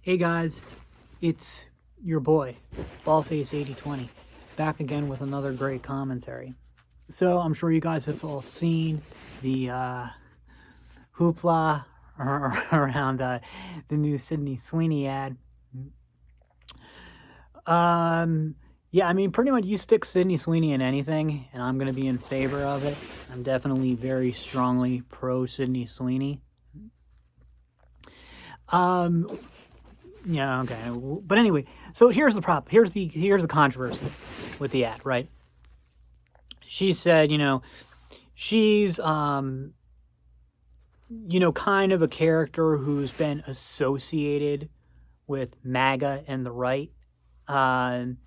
Hey guys, it's your boy, Ballface8020, back again with another great commentary. So I'm sure you guys have all seen the hoopla around the new Sydney Sweeney ad. Yeah, I mean, pretty much you stick Sydney Sweeney in anything, and I'm going to be in favor of it. I'm definitely very strongly pro Sydney Sweeney. Yeah, okay. But anyway, so here's the problem. Here's the controversy with the ad, right? She said, she's kind of a character who's been associated with MAGA and the right. I've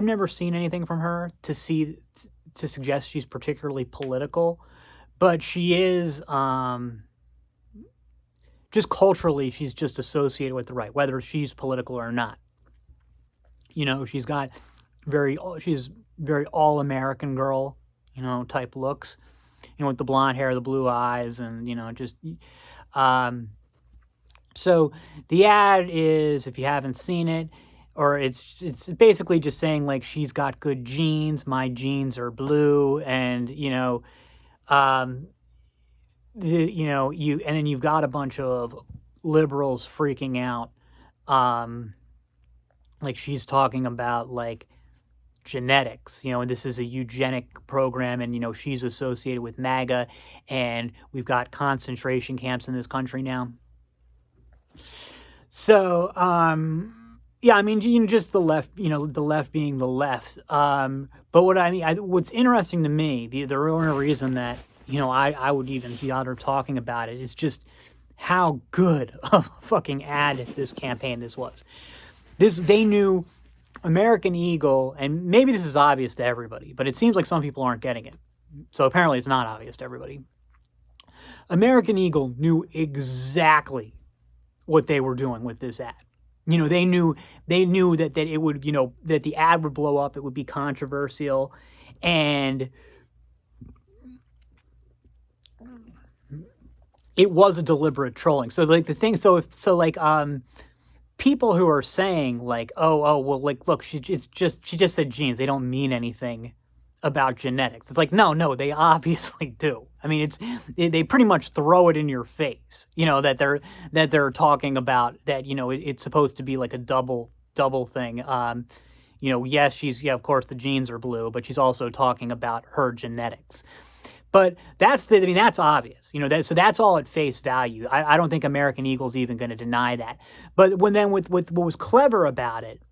never seen anything from her to suggest she's particularly political, but she is just culturally, she's just associated with the right, whether she's political or not. She's very all-American girl, type looks, with the blonde hair, the blue eyes, and, so the ad is, if you haven't seen it, or it's basically just saying, like, she's got good genes, my genes are blue, and, and then you've got a bunch of liberals freaking out, like she's talking about like genetics, and this is a eugenic program, and she's associated with MAGA, and we've got concentration camps in this country now. So yeah, I mean, just the left, the left being the left. But what's interesting to me, the only reason that I would even be out talking about it is just how good of a fucking ad this campaign this was. They knew American Eagle, and maybe this is obvious to everybody, but it seems like some people aren't getting it. So apparently it's not obvious to everybody. American Eagle knew exactly what they were doing with this ad. They knew that it would, that the ad would blow up, it would be controversial, and it was a deliberate trolling. So like the thing, people who are saying like, oh, well, like, look, she just said genes. They don't mean anything about genetics. It's like, no, they obviously do. I mean, they pretty much throw it in your face, that they're talking about that, it's supposed to be like a double thing. Yes, of course the genes are blue, but she's also talking about her genetics. But that's obvious, so that's all at face value. I don't think American Eagle's even going to deny that. But with what was clever about it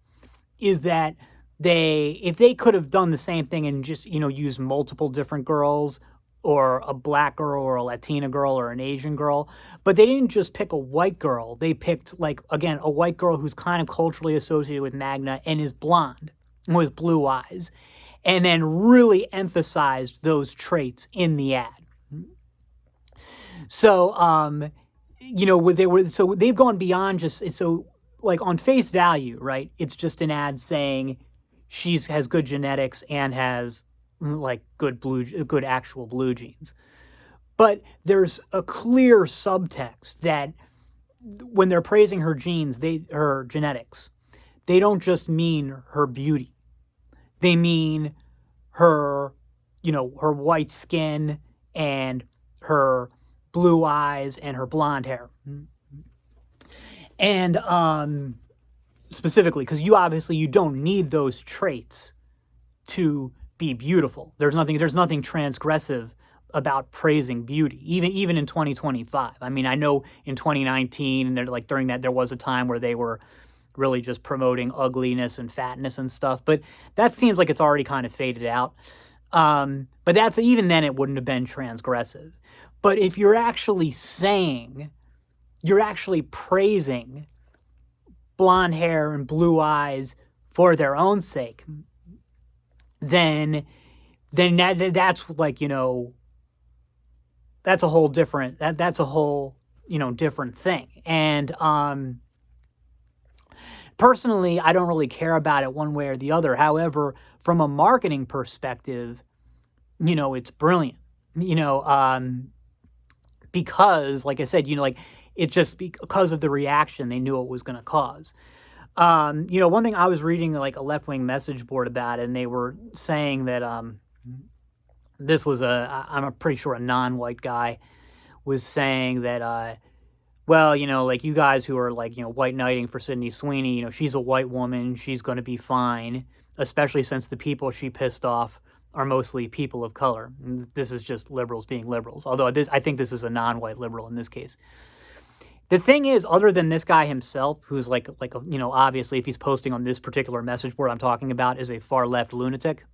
is that if they could have done the same thing and just, use multiple different girls, or a black girl or a Latina girl or an Asian girl, but they didn't just pick a white girl. They picked, like, again, a white girl who's kind of culturally associated with MAGA and is blonde with blue eyes, and then really emphasized those traits in the ad. So, they've gone beyond just, so like on face value, right? It's just an ad saying she has good genetics and has like good actual blue genes. But there's a clear subtext that when they're praising her genes, her genetics, they don't just mean her beauty. They mean her, her white skin and her blue eyes and her blonde hair. And specifically, because you don't need those traits to be beautiful. There's nothing transgressive about praising beauty, even in 2025. I mean, I know in 2019, and they're like during that, there was a time where they were really just promoting ugliness and fatness and stuff, but that seems like it's already kind of faded out. But even then it wouldn't have been transgressive. But if you're actually praising blonde hair and blue eyes for their own sake, then that's like, that's a whole different, that's a whole, different thing. And, personally, I don't really care about it one way or the other. However, from a marketing perspective, it's brilliant, because like I said, It's just because of the reaction they knew it was going to cause. One thing I was reading like a left-wing message board about it, and they were saying that this was I'm pretty sure a non-white guy was saying that well, like you guys who are like, white knighting for Sydney Sweeney, she's a white woman, she's going to be fine, especially since the people she pissed off are mostly people of color. And this is just liberals being liberals. Although I think this is a non-white liberal in this case. The thing is, other than this guy himself, who's like obviously if he's posting on this particular message board I'm talking about is a far left lunatic.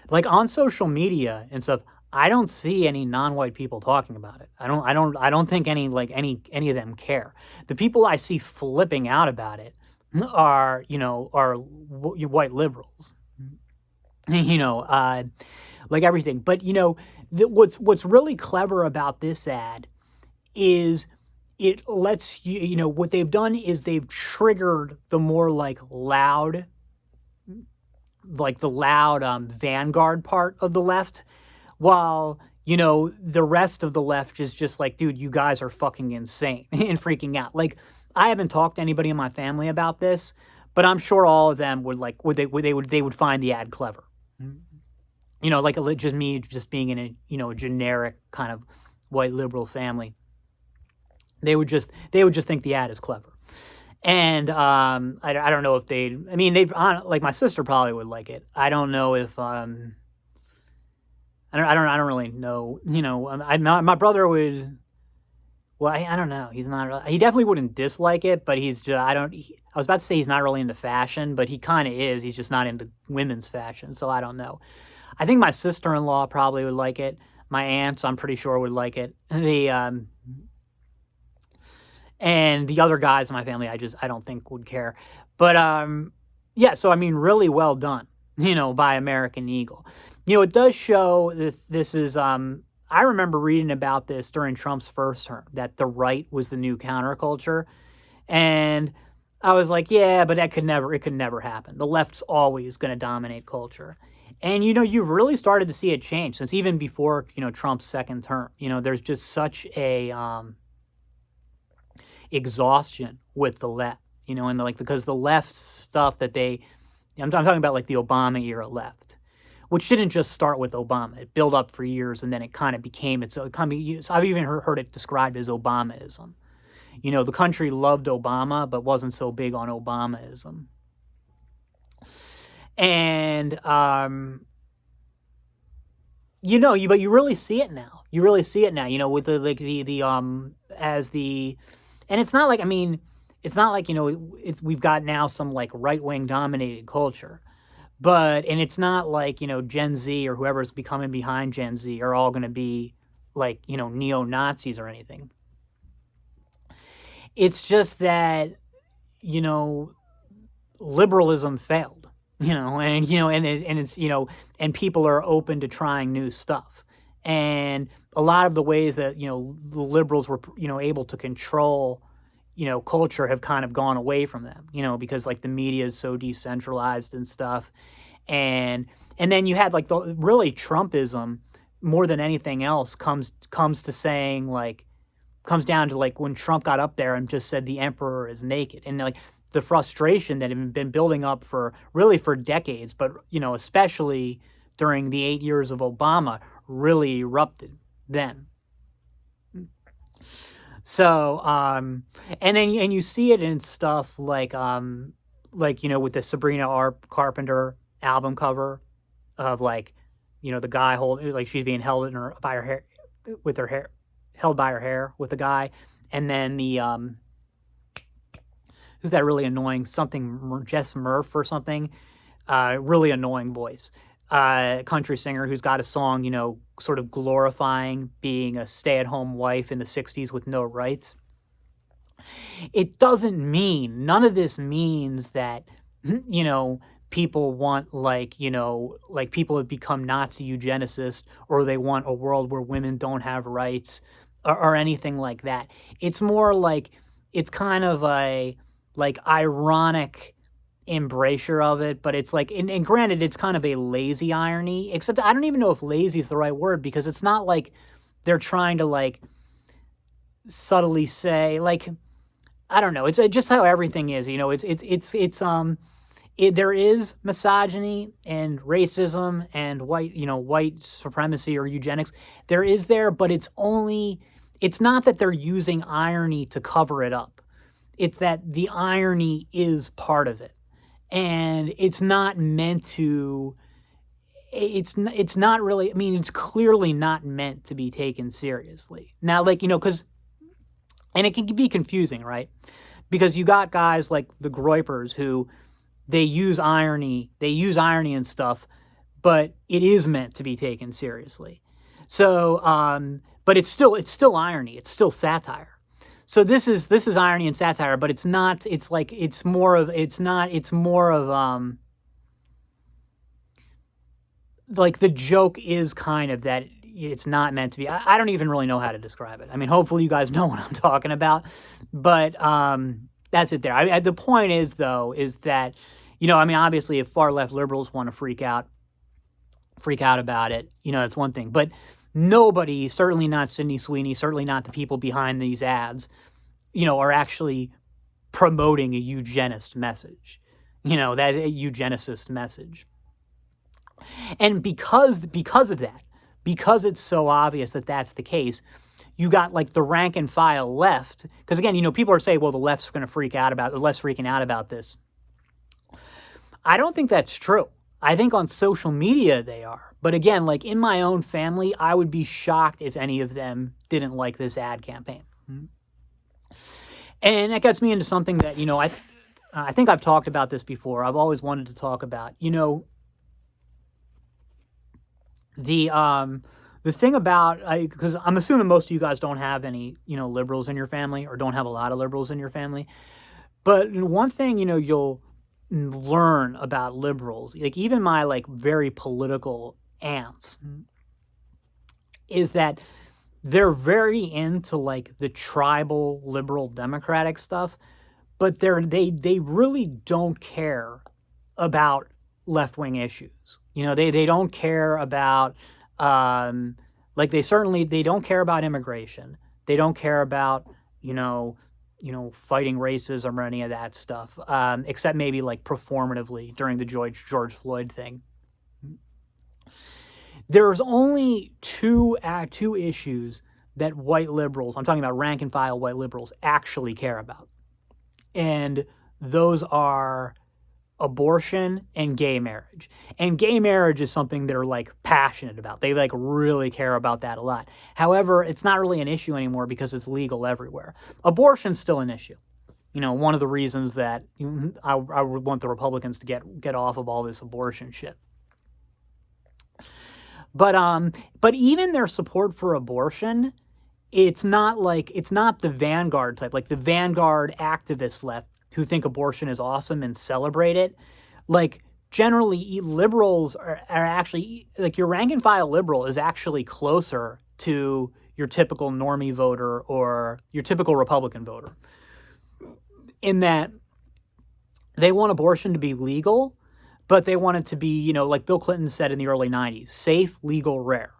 Like on social media and stuff, I don't see any non-white people talking about it. I don't think any of them care. The people I see flipping out about it are white liberals. Like everything. But what's really clever about this ad is it lets you, what they've done is they've triggered the more loud vanguard part of the left, while the rest of the left is just like, dude, you guys are fucking insane and freaking out. Like, I haven't talked to anybody in my family about this, but I'm sure all of them would find the ad clever. Just me just being in a generic kind of white liberal family. They would just think the ad is clever. And I don't know if they'd like my sister probably would like it. I don't know if I don't really know. My brother would. Well, I don't know. He's not. He definitely wouldn't dislike it, but he's just. I was about to say he's not really into fashion, but he kind of is. He's just not into women's fashion, so I don't know. I think my sister-in-law probably would like it. My aunts, I'm pretty sure, would like it. And the other guys in my family, I don't think would care. But yeah, so really well done, by American Eagle. It does show that this is I remember reading about this during Trump's first term, that the right was the new counterculture. And I was like, yeah, but it could never happen. The left's always going to dominate culture. And you've really started to see it change since even before, Trump's second term. There's just such a exhaustion with the left, and because the left stuff that I'm talking about like the Obama era left, which didn't just start with Obama. It built up for years, and then it kind of became I've even heard it described as Obamaism. The country loved Obama, but wasn't so big on Obamaism. And but you really see it now. You really see it now. With and it's not like, it's not like, we've got now some like right-wing dominated culture, and it's not like, Gen Z or whoever's becoming behind Gen Z are all going to be like, neo-Nazis or anything. It's just that, liberalism failed, and people are open to trying new stuff. And a lot of the ways that, the liberals were, able to control, culture have kind of gone away from them, because like the media is so decentralized and stuff. And then you had like really Trumpism more than anything else comes down to like when Trump got up there and just said the emperor is naked, and like the frustration that had been building up for decades, but especially during the 8 years of Obama really erupted then. So and you see it in stuff like with the Sabrina Carpenter album cover of the guy she's being held by her hair with the guy, and then the who's that really annoying Jess Murph or something, really annoying voice, country singer who's got a song sort of glorifying being a stay-at-home wife in the 60s with no rights. It doesn't mean, none of this means that people want people have become Nazi eugenicists, or they want a world where women don't have rights or anything like that. It's more like it's kind of a ironic embrasure of it, but it's like, and granted, it's kind of a lazy irony, except I don't even know if lazy is the right word, because it's not like they're trying to subtly say, like, I don't know. It's just how everything is. There is misogyny and racism and white supremacy or eugenics. There is there, but it's not that they're using irony to cover it up. It's that the irony is part of it. And it's not meant to, it's not really, I mean, it's clearly not meant to be taken seriously. Now, like, and it can be confusing, right? Because you got guys like the Groypers who they use irony and stuff, but it is meant to be taken seriously. So, but it's still irony. It's still satire. So this is irony and satire, but it's not. It's more of like the joke is kind of that it's not meant to be. I don't even really know how to describe it. I mean, hopefully you guys know what I'm talking about, but that's it there. The point is, though, is that, I mean, obviously if far left liberals want to freak out about it, it's one thing, but nobody, certainly not Sydney Sweeney, certainly not the people behind these ads, are actually promoting a eugenist message, that a eugenicist message. And because of that, because it's so obvious that that's the case, you got like the rank and file left. Because again, people are saying, well, the left's freaking out about this. I don't think that's true. I think on social media they are. But again, like in my own family, I would be shocked if any of them didn't like this ad campaign. And that gets me into something that, I think I've talked about this before. I've always wanted to talk about, the thing about, because I'm assuming most of you guys don't have any, liberals in your family or don't have a lot of liberals in your family. But one thing, you'll learn about liberals, like even my like very political aunts, is that they're very into like the tribal liberal democratic stuff, but they really don't care about left-wing issues. They don't care about like they don't care about immigration. They don't care about fighting racism or any of that stuff, except maybe like performatively during the George Floyd thing. There's only two issues that white liberals, I'm talking about rank and file white liberals, actually care about. And those are abortion and gay marriage. And gay marriage is something they're like passionate about. They like really care about that a lot. However, it's not really an issue anymore because it's legal everywhere. Abortion's still an issue. One of the reasons that I would want the Republicans to get off of all this abortion shit. But even their support for abortion, it's not the vanguard type, like the vanguard activist left who think abortion is awesome and celebrate it. Like generally liberals are actually, like your rank and file liberal is actually closer to your typical normie voter or your typical Republican voter, in that they want abortion to be legal, but they want it to be, like Bill Clinton said in the early 90s, safe, legal, rare.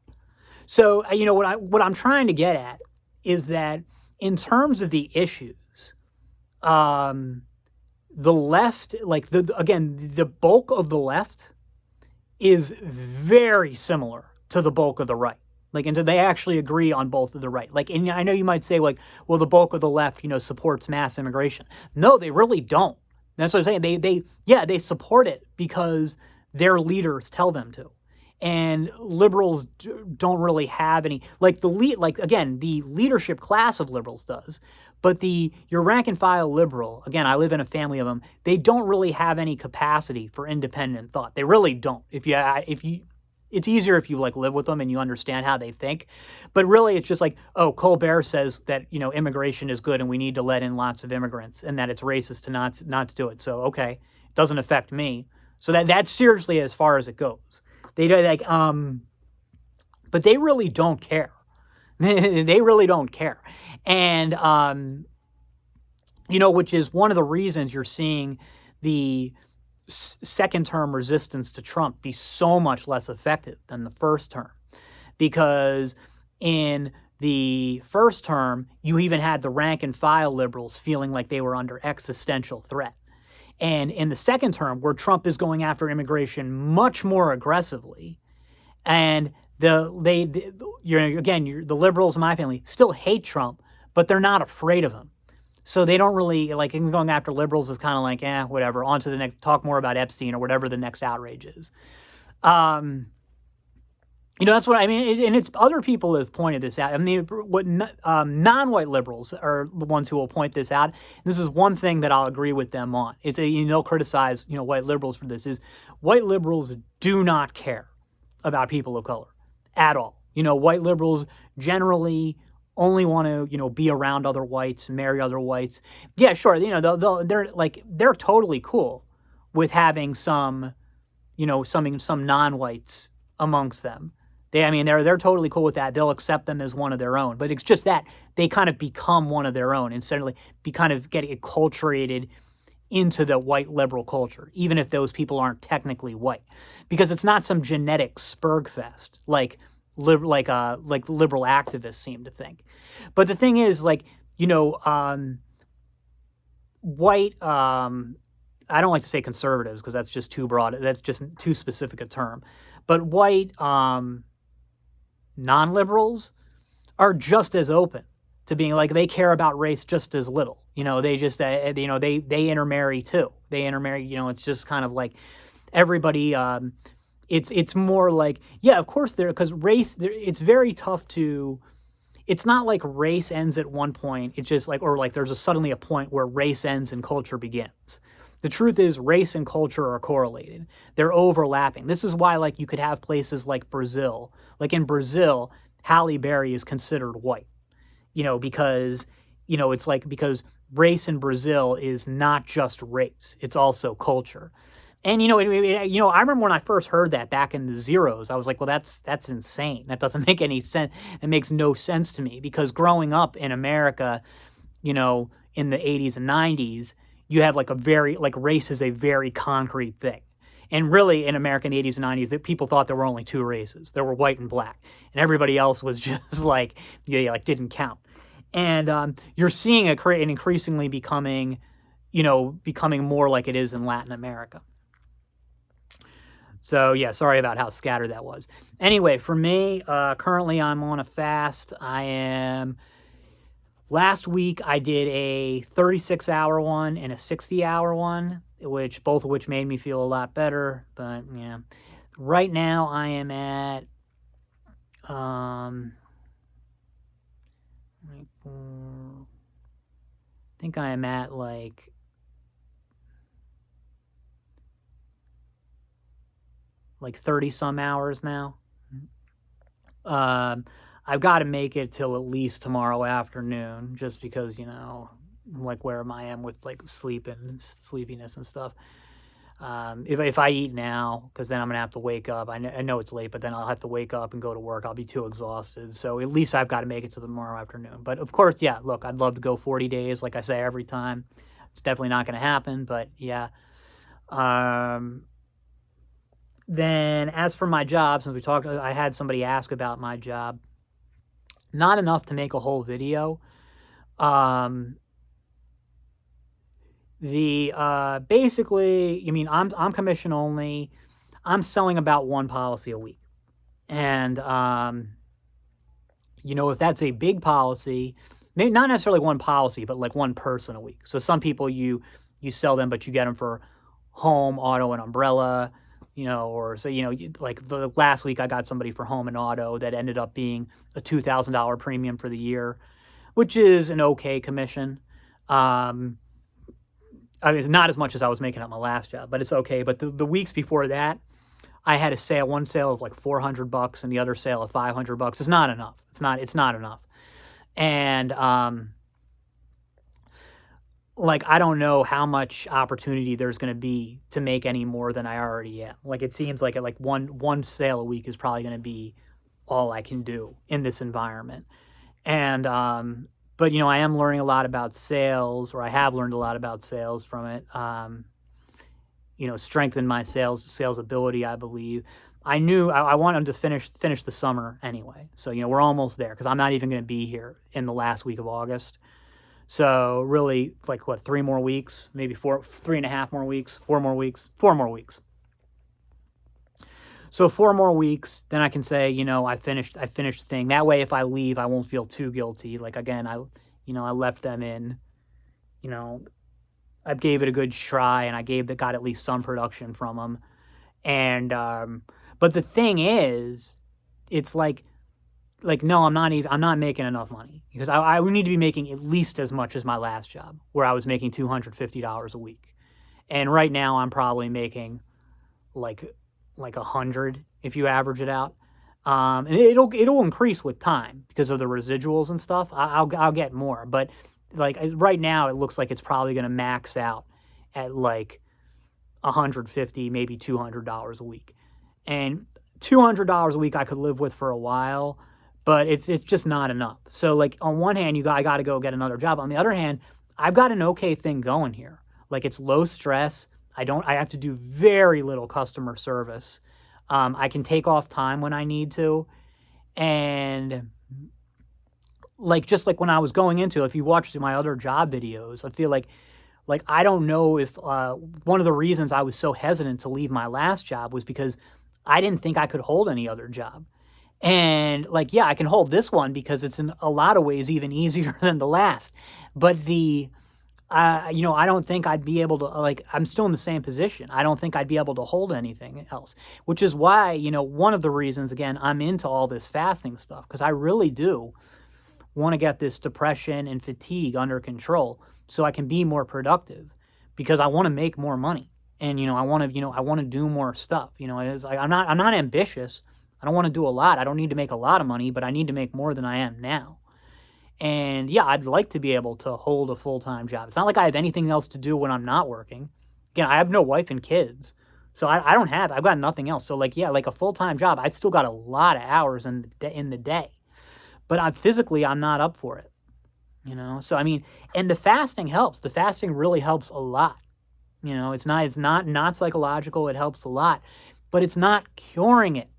So, what I'm trying to get at is that in terms of the issues, the left, like the bulk of the left is very similar to the bulk of the right. Like, and they actually agree on both of the right. Like, and I know you might say, like, well, the bulk of the left, supports mass immigration. No, they really don't. That's what I'm saying. They support it because their leaders tell them to. And liberals don't really have any, like the leadership class of liberals does, but your rank and file liberal, again, I live in a family of them, they don't really have any capacity for independent thought. They really don't. It's easier if you like live with them and you understand how they think, but really it's just like, oh, Colbert says that, immigration is good and we need to let in lots of immigrants and that it's racist to not to do it. So, okay, it doesn't affect me. So that's seriously as far as it goes. They like, but they really don't care. They really don't care. And, which is one of the reasons you're seeing the second term resistance to Trump be so much less effective than the first term. Because in the first term, you even had the rank and file liberals feeling like they were under existential threat. And in the second term, where Trump is going after immigration much more aggressively, and the liberals in my family still hate Trump, but they're not afraid of him. So they don't really, like, going after liberals is kind of like, whatever, on to the next, talk more about Epstein or whatever the next outrage is. That's what I mean. And it's other people have pointed this out. I mean, what non-white liberals are the ones who will point this out. This is one thing that I'll agree with them on. It's they'll criticize, white liberals for this, is white liberals do not care about people of color at all. White liberals generally only want to, be around other whites, marry other whites. Yeah, sure. They're totally cool with having some non-whites amongst them. They're totally cool with that. They'll accept them as one of their own. But it's just that they kind of become one of their own and suddenly be kind of getting acculturated into the white liberal culture, even if those people aren't technically white, because it's not some genetic spurgfest like liberal activists seem to think. But the thing is, white. I don't like to say conservatives because that's just too broad. That's just too specific a term. But white non-liberals are just as open to being like, they care about race just as little. They just, they intermarry too. They intermarry, it's just kind of like everybody, it's more like, yeah, of course because race, it's very tough to, it's not like race ends at one point. It's just like, or like there's suddenly a point where race ends and culture begins. The truth is race and culture are correlated. They're overlapping. This is why, like, you could have places like Brazil. Like in Brazil, Halle Berry is considered white, because, it's like, because race in Brazil is not just race. It's also culture. And, I remember when I first heard that back in the zeros, I was like, well, that's insane. That doesn't make any sense. It makes no sense to me, because growing up in America, in the 80s and 90s, you have like race is a very concrete thing. And really in America in the 80s and 90s, that people thought there were only two races. There were white and black. And everybody else was just like, didn't count. And you're seeing an increasingly becoming more like it is in Latin America. So, yeah, sorry about how scattered that was. Anyway, for me, currently I'm on a fast. Last week, I did a 36-hour one and a 60-hour one, both of which made me feel a lot better. But, yeah, right now I am at, I think I am at, like 30-some hours now. I've got to make it till at least tomorrow afternoon, just because, like where I am with like sleepiness and stuff. If I eat now, because then I'm gonna have to wake up. I know it's late, but then I'll have to wake up and go to work. I'll be too exhausted. So at least I've got to make it till tomorrow afternoon. But of course, yeah, look, I'd love to go 40 days, like I say every time. It's definitely not going to happen, but yeah. Then as for my job, since we talked, I had somebody ask about my job. Not enough to make a whole video. Basically, I'm commission only. I'm selling about one policy a week. And, if that's a big policy, maybe not necessarily one policy, but like one person a week. So some people you sell them, but you get them for home, auto, and umbrella. Like the last week I got somebody for home and auto that ended up being a $2,000 premium for the year, which is an okay commission. It's not as much as I was making at my last job, but it's okay. But the weeks before that, I had one sale of like $400 and the other sale of $500. It's not enough. It's not enough. And, I don't know how much opportunity there's going to be to make any more than I already am. Like, it seems like one sale a week is probably going to be all I can do in this environment. And, but, I am learning a lot about sales, or I have learned a lot about sales from it. Strengthen my sales ability, I believe. I knew I wanted to finish the summer anyway. So, we're almost there because I'm not even going to be here in the last week of August. So really, like, what, 3 more weeks, maybe 3.5 more weeks, 4 more weeks, 4 more weeks. So 4 more weeks, then I can say, I finished the thing. That way, if I leave, I won't feel too guilty. Like, again, I left them in, I gave it a good try, and got at least some production from them. And but the thing is, it's like no, I'm not making enough money because I need to be making at least as much as my last job, where I was making $250 a week, and right now I'm probably making like 100 if you average it out. And it'll increase with time because of the residuals and stuff. I'll get more, but like right now it looks like it's probably going to max out at like 150, maybe $200 a week, and $200 a week I could live with for a while, but it's just not enough. So like on one hand, I got to go get another job. On the other hand, I've got an okay thing going here. Like, it's low stress. I have to do very little customer service. I can take off time when I need to. And like, just like when I was going into, if you watch my other job videos, I feel like I don't know if one of the reasons I was so hesitant to leave my last job was because I didn't think I could hold any other job. And like, yeah, I can hold this one because it's in a lot of ways even easier than the last. But I don't think I'd be able to, like, I'm still in the same position. I don't think I'd be able to hold anything else, which is why, one of the reasons, again, I'm into all this fasting stuff, because I really do want to get this depression and fatigue under control so I can be more productive, because I want to make more money. And, I want to do more stuff. It's like, I'm not ambitious. I don't want to do a lot. I don't need to make a lot of money, but I need to make more than I am now. And yeah, I'd like to be able to hold a full-time job. It's not like I have anything else to do when I'm not working. Again, I have no wife and kids. So I've got nothing else. So like, yeah, like a full-time job, I've still got a lot of hours in the day. But physically, I'm not up for it. So I mean, and the fasting helps. The fasting really helps a lot. It's not psychological. It helps a lot, but it's not curing it.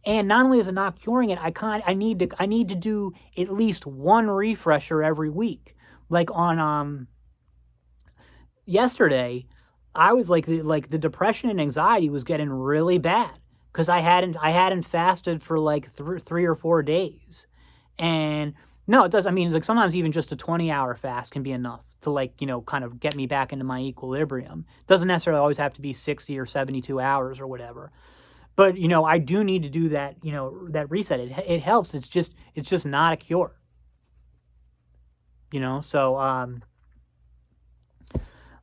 And not only is it not curing it, I need to do at least one refresher every week. Like on yesterday, I was like the depression and anxiety was getting really bad because I hadn't fasted for like 3 or 4 days. And no, it does. I mean, like sometimes even just a 20-hour fast can be enough to like, kind of get me back into my equilibrium. It doesn't necessarily always have to be 60 or 72 hours or whatever. But, I do need to do that, that reset. It helps. It's just not a cure. So, I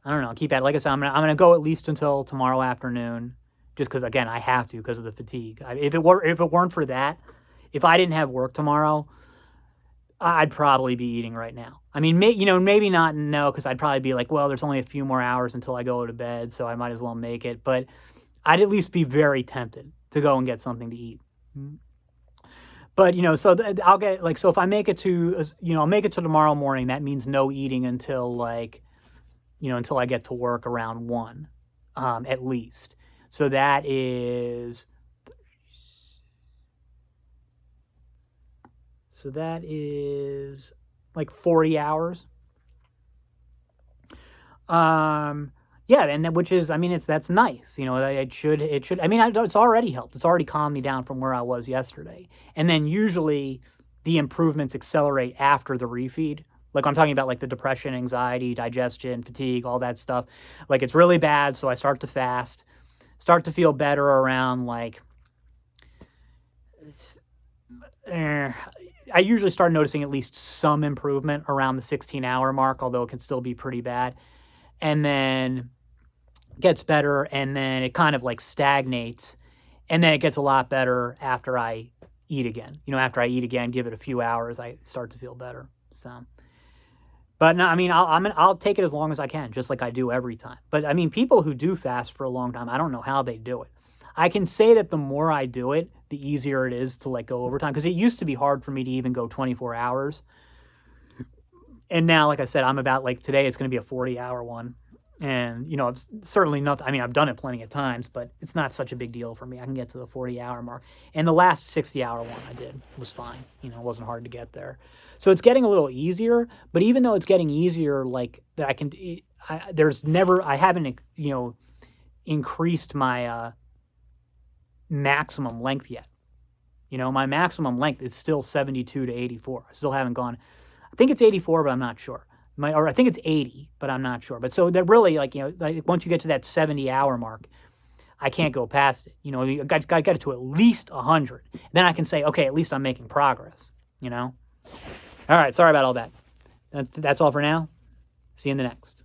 don't know. Keep at it. Like I said, I'm gonna go at least until tomorrow afternoon, just because, again, I have to because of the fatigue. If it weren't for that, if I didn't have work tomorrow, I'd probably be eating right now. I mean, maybe not, no, because I'd probably be like, well, there's only a few more hours until I go to bed, so I might as well make it. But I'd at least be very tempted to go and get something to eat. But, so I'll get, like, so if I make it to, I'll make it to tomorrow morning, that means no eating until, like, until I get to work around 1, at least. So that is like 40 hours. Yeah, and that, which is, I mean, that's nice. It should. I mean, it's already helped. It's already calmed me down from where I was yesterday. And then usually the improvements accelerate after the refeed. Like I'm talking about like the depression, anxiety, digestion, fatigue, all that stuff. Like it's really bad, so I start to fast, start to feel better around like, I usually start noticing at least some improvement around the 16-hour mark, although it can still be pretty bad. And then gets better, and then it kind of like stagnates, and then it gets a lot better after I eat again. After I eat again, give it a few hours, I start to feel better. So, but no, I mean, I'll take it as long as I can, just like I do every time. But I mean, people who do fast for a long time, I don't know how they do it. I can say that the more I do it, the easier it is to like go overtime, because it used to be hard for me to even go 24 hours. And now, like I said, I'm about like today it's going to be a 40-hour one. And, you know, it's certainly not, I mean, I've done it plenty of times, but it's not such a big deal for me. I can get to the 40-hour mark. And the last 60-hour one I did was fine. You know, it wasn't hard to get there. So it's getting a little easier, but even though it's getting easier, like that I can, I haven't, you know, increased my maximum length yet. You know, my maximum length is still 72 to 84. I still haven't gone, I think it's 84, but I'm not sure. Or I think it's 80, but I'm not sure. But so they're really like, you know, like once you get to that 70-hour mark, I can't go past it. You know, I got to get it to at least 100. Then I can say, okay, at least I'm making progress, you know? All right, sorry about all that. That's all for now. See you in the next.